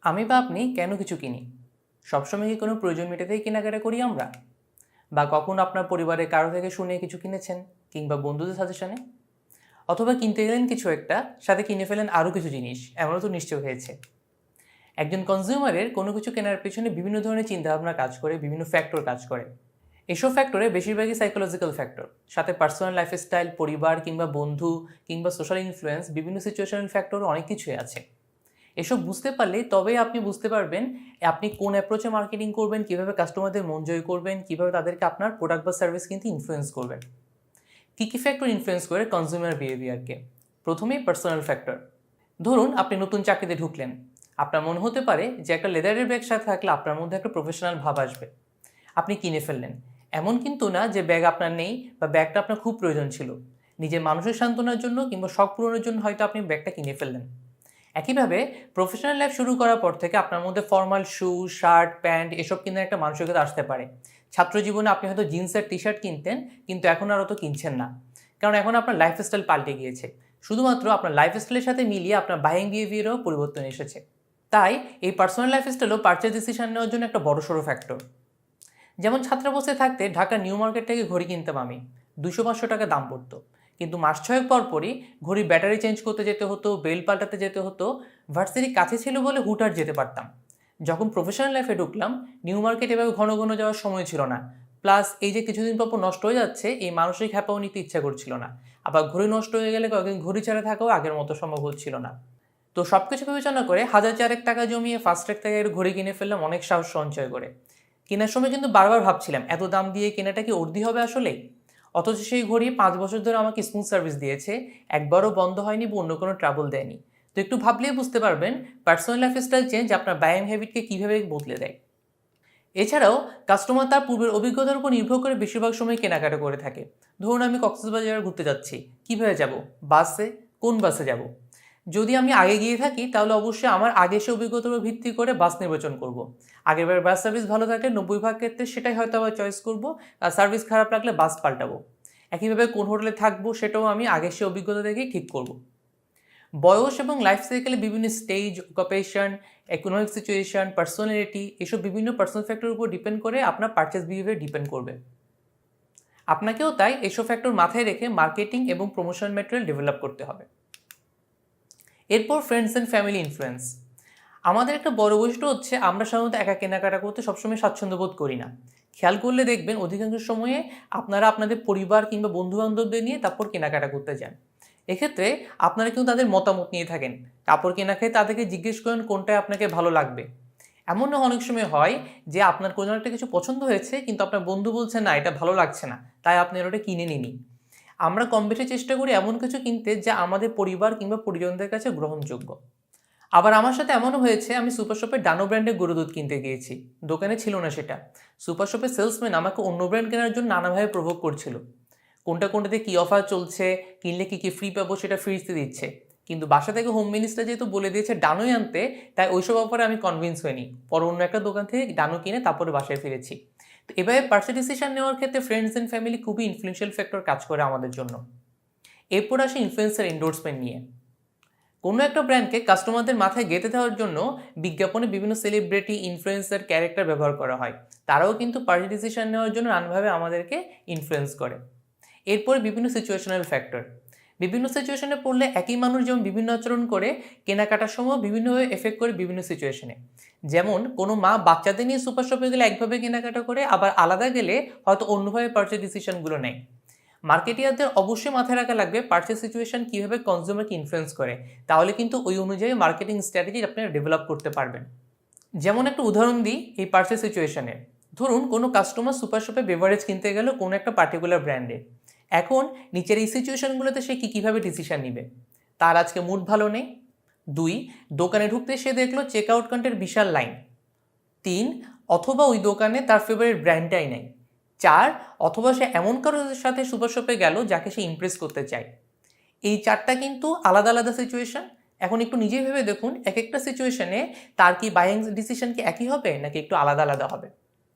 আমি বা আপনি কেন কিছু কিনি? সবসময় কি কোনো প্রয়োজন মেটাতেই কেনাকাটা করি আমরা? বা কখনো আপনার পরিবারের কারো থেকে শুনে কিছু কিনেছেন, কিংবা বন্ধুদের সাজেশনে? অথবা কিনতে গেলেন কিছু একটা, সাথে কিনে ফেলেন আরও কিছু জিনিস, এমনও তো নিশ্চয় হয়েছে। একজন কনজিউমারের কোনো কিছু কেনার পেছনে বিভিন্ন ধরনের চিন্তাভাবনা কাজ করে, বিভিন্ন ফ্যাক্টর কাজ করে। এসব ফ্যাক্টরে বেশিরভাগই সাইকোলজিক্যাল ফ্যাক্টর, সাথে পার্সোনাল লাইফস্টাইল, পরিবার কিংবা বন্ধু কিংবা সোশ্যাল ইনফ্লুয়েন্স, বিভিন্ন সিচুয়েশনাল ফ্যাক্টর, অনেক কিছুই আছে। এসব বুঝতে পারলেই তবেই আপনি বুঝতে পারবেন আপনি কোন অ্যাপ্রোচে মার্কেটিং করবেন, কীভাবে কাস্টমারদের মন জয় করবেন, কীভাবে তাদেরকে আপনার প্রোডাক্ট বা সার্ভিস কিনতে ইনফ্লুয়েন্স করবেন। কী কী ফ্যাক্টর ইনফ্লুয়েন্স করে কনজিউমার বিহেভিয়ারকে? প্রথমেই পার্সোনাল ফ্যাক্টর। ধরুন আপনি নতুন চাকরিতে ঢুকলেন, আপনার মনে হতে পারে যে একটা লেদারের ব্যাগ সাথে থাকলে আপনার মধ্যে একটা প্রফেশনাল ভাব আসবে। আপনি কিনে ফেললেন। এমন কিন্তু না যে ব্যাগ আপনার নেই বা ব্যাগটা আপনার খুব প্রয়োজন ছিল। নিজের মানসিক সান্ত্বনার জন্য কিংবা শখ পূরণের জন্য হয়তো আপনি ব্যাগটা কিনে ফেললেন। একইভাবে প্রফেশনাল লাইফ শুরু করার পর থেকে আপনার মধ্যে ফর্মাল শু, শার্ট, প্যান্ট এসব কেনার একটা মানসিকতা আসতে পারে। ছাত্র জীবনে আপনি হয়তো জিন্স আর টি শার্ট কিনতেন, কিন্তু এখন আর অত কিনছেন না, কারণ এখন আপনার লাইফস্টাইল পাল্টে গিয়েছে। শুধুমাত্র আপনার লাইফস্টাইলের সাথে মিলিয়ে আপনার বাইং বিহেভিয়ারও পরিবর্তন এসেছে। তাই এই পার্সোনাল লাইফস্টাইলও পারচেজ ডিসিশন নেওয়ার জন্য একটা বড়সড় ফ্যাক্টর। যেমন ছাত্রাবস্থায় থাকতে ঢাকা নিউ মার্কেট থেকে ঘড়ি কিনতাম আমি, 200-500 টাকা দাম পড়তো। কিন্তু মাস ছয়েক পর পরই ঘড়ির ব্যাটারি চেঞ্জ করতে যেতে হতো, বেল পাল্টাতে যেতে হতো। ভার্সিটি কাছে ছিল বলে হুটহাট যেতে পারতাম। যখন প্রফেশনাল লাইফে ঢুকলাম, নিউ মার্কেট এভাবে ঘন ঘন যাওয়ার সময় ছিল না। প্লাস এই যে কিছুদিন পর পর নষ্ট হয়ে যাচ্ছে, এই মানসিক হ্যাপাও নিতে ইচ্ছা করছিল না। আবার ঘড়ি নষ্ট হয়ে গেলে কয়েকদিন ঘড়ি ছাড়া থাকাও আগের মতো সম্ভব হচ্ছিল না। তো সব কিছু বিবেচনা করে 1000-4 টাকা জমিয়ে ফাস্ট্র্যাক থেকে একটা ঘড়ি কিনে ফেললাম, অনেক সাহস সঞ্চয় করে। কেনার সময় কিন্তু বারবার ভাবছিলাম এত দাম দিয়ে কেনাটা কি অর্ধি হবে আসলে। অথচ সেই ঘড়ি 5 বছর ধরে আমাকে স্মুথ সার্ভিস দিয়েছে, একবারও বন্ধ হয়নি বা অন্য কোনো ট্রাবল দেয়নি। তো একটু ভাবলেই বুঝতে পারবেন পার্সোনাল লাইফস্টাইল চেঞ্জ আপনার বায়াং হ্যাবিটকে কীভাবে বদলে দেয়। এছাড়াও কাস্টমার তার পূর্বের অভিজ্ঞতার উপর নির্ভর করে বেশিরভাগ সময় কেনাকাটা করে থাকে। ধরুন আমি কক্সবাজার ঘুরতে যাচ্ছি, কীভাবে যাব? বাসে। কোন বাসে যাব? যদি আমি আগে গিয়ে থাকি তাহলে অবশ্যই আমার আগে সে অভিজ্ঞতার উপর ভিত্তি করে বাস নির্বাচন করব। আগেরবার বাস সার্ভিস ভালো থাকে 90% ক্ষেত্রে সেটাই হয়তো আবার চয়েস করব, আর সার্ভিস খারাপ লাগলে বাস পাল্টাবো। একইভাবে কোন হোটেলে থাকবো সেটাও আমি আগে সে অভিজ্ঞতা থেকেই ঠিক করব। বয়স এবং লাইফ সাইকেলে বিভিন্ন stage, occupation, economic situation, personality, এসব বিভিন্ন পার্সোনাল ফ্যাক্টরের উপর ডিপেন্ড করে আপনার পারচেস বিহেভিয়ার ডিপেন্ড করবে। আপনাকেও তাই এসব ফ্যাক্টর মাথায় রেখে মার্কেটিং এবং প্রমোশন ম্যাটেরিয়াল ডেভেলপ করতে হবে। এরপর ফ্রেন্ডস অ্যান্ড ফ্যামিলি ইনফ্লুয়েন্স। আমাদের একটা বড় বৈশিষ্ট্য হচ্ছে আমরা সাধারণত একা কেনাকাটা করতে সবসময় স্বাচ্ছন্দ্য বোধ করি না। খেয়াল করলে দেখবেন অধিকাংশ সময়ে আপনারা আপনাদের পরিবার কিংবা বন্ধুবান্ধবদের নিয়ে তারপর কেনাকাটা করতে যান। এক্ষেত্রে আপনারা কিন্তু তাদের মতামত নিয়ে থাকেন। কাপড় কেনা খেয়ে তাদেরকে জিজ্ঞেস করেন কোনটায় আপনাকে ভালো লাগবে। এমন অনেক সময় হয় যে আপনার কোনো একটা কিছু পছন্দ হয়েছে, কিন্তু আপনার বন্ধু বলছে না এটা ভালো লাগছে না, তাই আপনি ওটা কিনে নিনি। আমরা কম বেশি চেষ্টা করি এমন কিছু কিনতে যা আমাদের পরিবার কিংবা পরিজনদের কাছে গ্রহণযোগ্য। আবার আমার সাথে এমনও হয়েছে, আমি সুপার শপে ডানো ব্র্যান্ডের গরু দুধ কিনতে গিয়েছি, দোকানে ছিল না সেটা। সুপার শপের সেলসম্যান আমাকে অন্য ব্র্যান্ড কেনার জন্য নানাভাবে প্রভোগ করছিল। কোনটাতে কী অফার চলছে, কিনলে কী কী ফ্রি পাবো সেটা ফ্রিতে দিচ্ছে। কিন্তু বাসা থেকে হোম মিনিস্টার যেহেতু বলে দিয়েছে ডানোই আনতে, তাই ওইসব অফারে আমি কনভিন্স হইনি। পরে অন্য একটা দোকান থেকে ডানো কিনে তারপরে বাসায় ফিরেছি। তো এভাবে পার্সেল ডিসিশন নেওয়ার ক্ষেত্রে ফ্রেন্ডস অ্যান্ড ফ্যামিলি খুবই ইনফ্লুয়েন্সিয়াল ফ্যাক্টর কাজ করে আমাদের জন্য। এরপর আসে ইনফ্লুয়েন্সার এন্ডোর্সমেন্ট নিয়ে। কোনো একটা ব্র্যান্ডকে কাস্টমারদের মাথায় গেঁথে দেওয়ার জন্য বিজ্ঞাপনে বিভিন্ন সেলিব্রিটি, ইনফ্লুয়েন্সার, ক্যারেক্টার ব্যবহার করা হয়। তারাও কিন্তু পার্টি ডিসিশন নেওয়ার জন্য নানাভাবে আমাদেরকে ইনফ্লুয়েন্স করে। এরপরে বিভিন্ন সিচুয়েশনাল ফ্যাক্টর। বিভিন্ন সিচুয়েশনে পড়লে একই মানুষ যেমন বিভিন্ন আচরণ করে, কেনাকাটার সময় বিভিন্নভাবে এফেক্ট করে বিভিন্ন সিচুয়েশনে। যেমন কোনো মা বাচ্চাদের নিয়ে সুপার শপে গেলে একভাবে কেনাকাটা করে, আবার আলাদা গেলে হয়তো অন্যভাবে পার্চেস ডিসিশনগুলো নেয়। মার্কেটিয়ারদের অবশ্যই মাথায় রাখা লাগবে পার্চেস সিচুয়েশন কীভাবে কনজিউমারকে ইনফ্লুয়েন্স করে, তাহলে কিন্তু ওই অনুযায়ী মার্কেটিং স্ট্র্যাটেজি আপনারা ডেভেলপ করতে পারবেন। যেমন একটা উদাহরণ দিই এই পার্চেস সিচুয়েশনে। ধরুন কোনো কাস্টমার সুপার শপে বেভারেজ কিনতে গেল কোনো একটা পার্টিকুলার ব্র্যান্ডে। এখন নিচের এই সিচুয়েশনগুলোতে সে কীভাবে ডিসিশন নেবে? তার আজকে মুড ভালো নেই। 2, দোকানে ঢুকতে সে দেখলো চেক আউট কাউন্টারের বিশাল লাইন। 3, অথবা ওই দোকানে তার ফেভারিট ব্র্যান্ডটাই নেই। 4, অথবা সে এমন কারোর সাথে সুপার শপে গেল যাকে সে ইমপ্রেস করতে চায়। এই 4টা কিন্তু আলাদা আলাদা সিচুয়েশন। এখন একটু নিজেই ভেবে দেখুন এক একটা সিচুয়েশনে তার কি বাইং ডিসিশন কি একই হবে নাকি একটু আলাদা আলাদা হবে।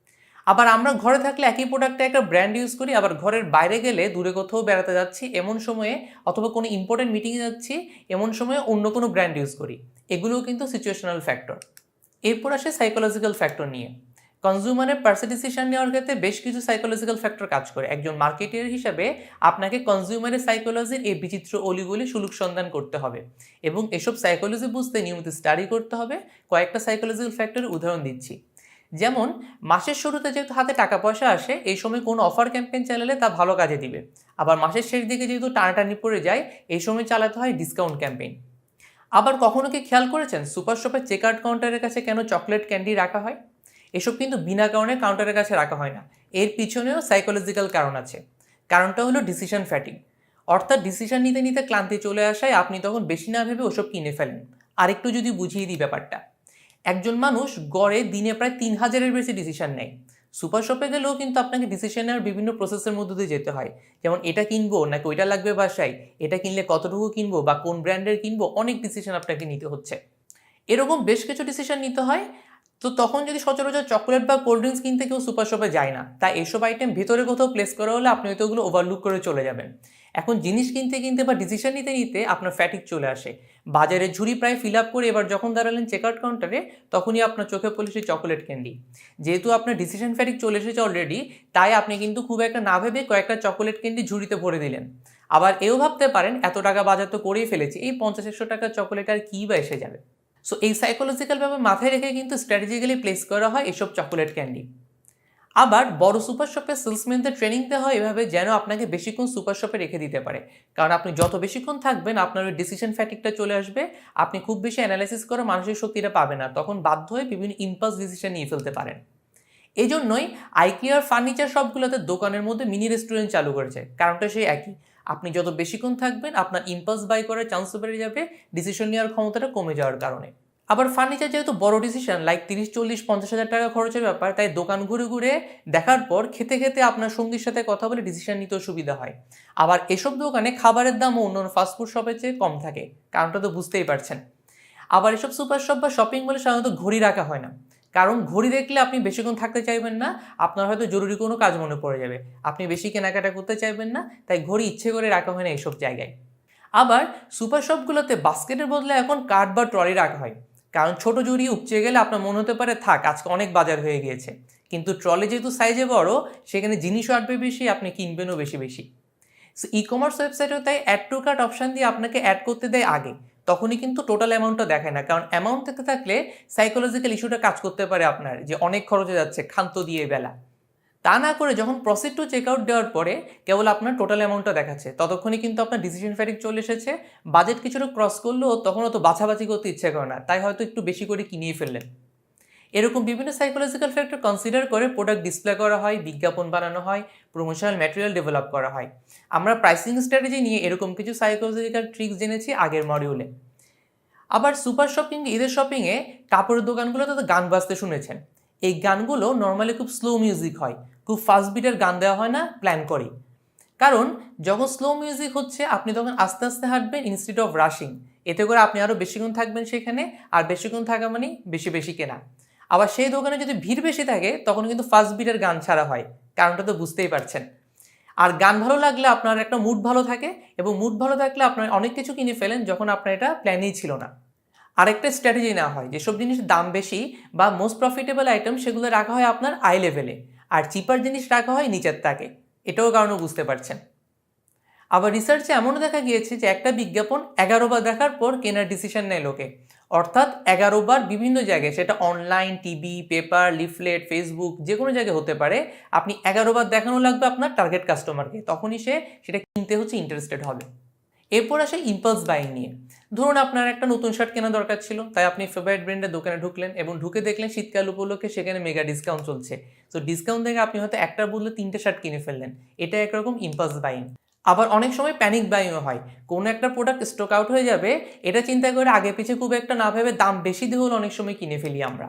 আবার আমরা ঘরে থাকলে একই প্রোডাক্টে একটা ব্র্যান্ড ইউজ করি, আবার ঘরের বাইরে গেলে দূরে কোথাও বেড়াতে যাচ্ছি এমন সময়ে, অথবা কোনো ইম্পর্টেন্ট মিটিংয়ে যাচ্ছি এমন সময়ে অন্য কোনো ব্র্যান্ড ইউজ করি। এগুলোও কিন্তু সিচুয়েশনাল ফ্যাক্টর। এরপর আসে সাইকোলজিক্যাল ফ্যাক্টর নিয়ে। কনজিউমারের পার্সে ডিসিশন নেওয়ার ক্ষেত্রে বেশ কিছু সাইকোলজিক্যাল ফ্যাক্টর কাজ করে। একজন মার্কেটিয়ার হিসাবে আপনাকে কনজিউমারের সাইকোলজির এই বিচিত্র অলিগলি সুলুক সন্ধান করতে হবে এবং এসব সাইকোলজি বুঝতে নিয়মিত স্টাডি করতে হবে। কয়েকটা সাইকোলজিক্যাল ফ্যাক্টরের উদাহরণ দিচ্ছি। যেমন মাসের শুরুতে যেহেতু হাতে টাকা পয়সা আসে, এই সময় কোনো অফার ক্যাম্পেইন চালালে তা ভালো কাজে দিবে। আবার মাসের শেষ দিকে যেহেতু টানাটানি পড়ে যায়, এই সময় চালাতে হয় ডিসকাউন্ট ক্যাম্পেইন। আবার কখনো কি খেয়াল করেছেন সুপার শপের চেক আউট কাউন্টারের কাছে কেন চকলেট ক্যান্ডি রাখা হয়? এসব কিন্তু বিনা কারণে কাউন্টারের কাছে রাখা হয় না। এর পিছনেও সাইকোলজিক্যাল কারণ আছে। কারণটা হলো ডিসিশন ফ্যাটিগ, অর্থাৎ ডিসিশন নিতে নিতে ক্লান্তি চলে আসায় আপনি তখন বেশি না ভেবে ওসব কিনে ফেলেন। আরেকটু যদি বুঝিয়ে দিই ব্যাপারটা, একজন মানুষ গড়ে দিনে প্রায় 3000-এর বেশি ডিসিশন নেয়। সুপার শপে গেলেও কিন্তু আপনাকে ডিসিশন নেওয়ার বিভিন্ন প্রসেসের মধ্যে দিয়ে যেতে হয়। যেমন এটা কিনবো নাকি ওইটা লাগবে বাসায়, এটা কিনলে কতটুকু কিনবো বা কোন ব্র্যান্ডের কিনবো, অনেক ডিসিশন আপনাকে নিতে হচ্ছে। এরকম বেশ কিছু ডিসিশন নিতে হয়। তো তখন যদি সচরাচর চকলেট বা কোল্ড ড্রিঙ্কস কিনতে কেউ সুপার শপে যায় না, তাই এসব আইটেম ভেতরে কোথাও প্লেস করা হলে আপনি হয়তো ওগুলো ওভারলুক করে চলে যাবেন। এখন জিনিস কিনতে কিনতে বা ডিসিশন নিতে নিতে আপনার ফ্যাটিক চলে আসে। বাজারে ঝুড়ি প্রায় ফিল আপ করে এবার যখন দাঁড়ালেন চেক আউট কাউন্টারে, তখনই আপনার চোখে পড়ল সেই চকলেট ক্যান্ডি। যেহেতু আপনার ডিসিশন ফ্যাটিক চলে এসেছে অলরেডি, তাই আপনি কিন্তু খুব একটা না ভেবে কয়েকটা চকলেট ক্যান্ডি ঝুড়িতে ভরে দিলেন। আবার এও ভাবতে পারেন এত টাকা বাজার তো করেই ফেলেছি, এই 50-100 টাকার চকলেট আর কী বা এসে যাবে। সো এই সাইকোলজিক্যাল ব্যাপার মাথায় রেখে কিন্তু স্ট্র্যাটেজিক্যালি প্লেস করা হয় এসব চকোলেট ক্যান্ডি। আবার বড় সুপার শপে সেলসম্যানদের ট্রেনিং দেওয়া হয় এভাবে যেন আপনাকে বেশিক্ষণ সুপার শপে রেখে দিতে পারে। কারণ আপনি যত বেশিক্ষণ থাকবেন আপনার ওই ডিসিশন ফ্যাটিকটা চলে আসবে, আপনি খুব বেশি অ্যানালাইসিস করে মানসিক শক্তিটা পাবেন না, তখন বাধ্য হয়ে বিভিন্ন ইম্পালস ডিসিশন নিয়ে ফেলতে পারেন। এই জন্যই আইকিয়ার ফার্নিচার সবগুলোতে দোকানের মধ্যে মিনি রেস্টুরেন্ট চালু করেছে। কারণটা সেই একই, আপনি যত বেশিক্ষণ থাকবেন আপনার ইম্পালস বাই করার চান্স বেড়ে যাবে ডিসিশন নেওয়ার ক্ষমতাটা কমে যাওয়ার কারণে। আবার ফার্নিচার যেহেতু বড় ডিসিশন, লাইক 30, 40, 50 হাজার টাকা খরচের ব্যাপার, তাই দোকান ঘুরে ঘুরে দেখার পর খেতে খেতে আপনার সঙ্গীর সাথে কথা বলে ডিসিশন নিতেও সুবিধা হয়। আবার এসব দোকানে খাবারের দামও অন্যান্য ফাস্টফুড শপের চেয়ে কম থাকে, কারণটা তো বুঝতেই পারছেন। আবার এসব সুপার শপ বা শপিং মলে সাধারণত ঘড়ি রাখা হয় না, কারণ ঘড়ি দেখলে আপনি বেশিক্ষণ থাকতে চাইবেন না, আপনার হয়তো জরুরি কোনো কাজ মনে পড়ে যাবে, আপনি বেশি কেনাকাটা করতে চাইবেন না, তাই ঘড়ি ইচ্ছে করে রাখা হয় না এইসব জায়গায়। আবার সুপার শপগুলোতে বাস্কেটের বদলে এখন কার্ট বা ট্রলি রাখা হয়, কারণ ছোট জড়ি উপচে গেলে আপনার মনে হতে পারে থাক আজকে অনেক বাজার হয়ে গিয়েছে, কিন্তু ট্রলি যেহেতু সাইজে বড়, সেখানে জিনিসও আটবে বেশি, আপনি কিনবেনও বেশি বেশি। সো ই কমার্স ওয়েবসাইটেও তাই অ্যাড টু কার্ট অপশান দিয়ে আপনাকে অ্যাড করতে দেয় আগে, তখনই কিন্তু টোটাল অ্যামাউন্টটা দেখায় না, কারণ অ্যামাউন্ট থেকে থাকলে সাইকোলজিক্যাল ইস্যুটা কাজ করতে পারে আপনার, যে অনেক খরচে যাচ্ছে ক্ষান্ত দিয়ে বেলা। তা না করে যখন প্রসিড টু চেক আউট দেওয়ার পরে কেবল আপনার টোটাল অ্যামাউন্টটা দেখাচ্ছে, ততক্ষণই কিন্তু আপনার ডিসিশন ফ্যাটিক চলে এসেছে। বাজেট কিছুটা ক্রস করলেও তখন অত বাছাবাছি করতে ইচ্ছে করে না, তাই হয়তো একটু বেশি করে কিনিয়ে ফেললেন। এরকম বিভিন্ন সাইকোলজিক্যাল ফ্যাক্টর কনসিডার করে প্রোডাক্ট ডিসপ্লে করা হয়, বিজ্ঞাপন বানানো হয়, প্রমোশনাল ম্যাটেরিয়াল ডেভেলপ করা হয়। আমরা প্রাইসিং স্ট্র্যাটেজি নিয়ে এরকম কিছু সাইকোলজিক্যাল ট্রিক্স জেনেছি আগের মডিউলে। আবার সুপার শপিং, ঈদের শপিংয়ে কাপড়ের দোকানগুলোতে তো গান বাজতে শুনেছেন। এই গানগুলো নর্মালি খুব স্লো মিউজিক হয়, খুব ফাস্ট বিটের গান দেওয়া হয় না প্ল্যান করি। কারণ যখন স্লো মিউজিক হচ্ছে আপনি তখন আস্তে আস্তে হাঁটবেন ইনস্টিড অফ রাশিং, এতে করে আপনি আরও বেশিক্ষণ থাকবেন সেখানে, আর বেশিক্ষণ থাকা মানে বেশি বেশি কেনা। আবার সেই দোকানে যদি ভিড় বেশি থাকে তখন কিন্তু ফাস্ট বিটের গান ছাড়া হয়, কারণটা তো বুঝতেই পারছেন। আর গান ভালো লাগলে আপনার একটা মুড ভালো থাকে, এবং মুড ভালো থাকলে আপনার অনেক কিছু কিনে ফেলেন যখন আপনার এটা প্ল্যানেই ছিল না। আরেকটা স্ট্র্যাটেজি নেওয়া হয়, যেসব জিনিসের দাম বেশি বা মোস্ট প্রফিটেবল আইটেম সেগুলো রাখা হয় আপনার আই লেভেলে, আর চিপার জিনিস রাখা হয় নিচের তাকে, এটাও কারণও বুঝতে পারছেন। আবার রিসার্চে এমনও দেখা গিয়েছে যে একটা বিজ্ঞাপন 11 বার দেখার পর কেনার ডিসিশন নেয় লোকে, অর্থাৎ 11 বার বিভিন্ন জায়গায়, সেটা online, TV, paper, leaflet, Facebook, যে কোনো জায়গায় হতে পারে, আপনি 11 বার দেখানো লাগবে আপনার টার্গেট কাস্টমারকে, তখনই সে সেটা কিনতে হচ্ছে ইন্টারেস্টেড হবে। এরপর আসে ইম্পালস বাইং নিয়ে। ধরুন আপনার একটা নতুন শার্ট কেনা দরকার ছিল, তাই আপনি ফেভারিট ব্র্যান্ডের দোকানে ঢুকলেন এবং ঢুকে দেখলেন শীতকাল উপলক্ষে সেখানে মেগা ডিসকাউন্ট চলছে। তো ডিসকাউন্ট দেখে আপনি হয়তো একটার বদলে 3টে শার্ট কিনে ফেললেন, এটা একরকম ইম্পালস বাইং। আবার অনেক সময় প্যানিক বাইংও হয়, কোনো একটা প্রোডাক্ট স্টক আউট হয়ে যাবে, এটা চিন্তা করে আগে পিছিয়ে খুব একটা না ভেবে দাম বেশি দিয়ে হলে অনেক সময় কিনে ফেলি আমরা।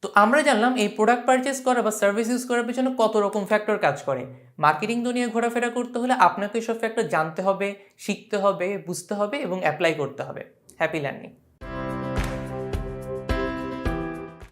তো আমরা জানলাম এই প্রোডাক্ট পারচেস করা বা সার্ভিস ইউজ করার পিছনে কত রকম ফ্যাক্টর কাজ করে। মার্কেটিং দুনিয়ায় ঘোরাফেরা করতে হলে আপনাকে এসব ফ্যাক্টর জানতে হবে, শিখতে হবে, বুঝতে হবে এবং অ্যাপ্লাই করতে হবে। Happy learning.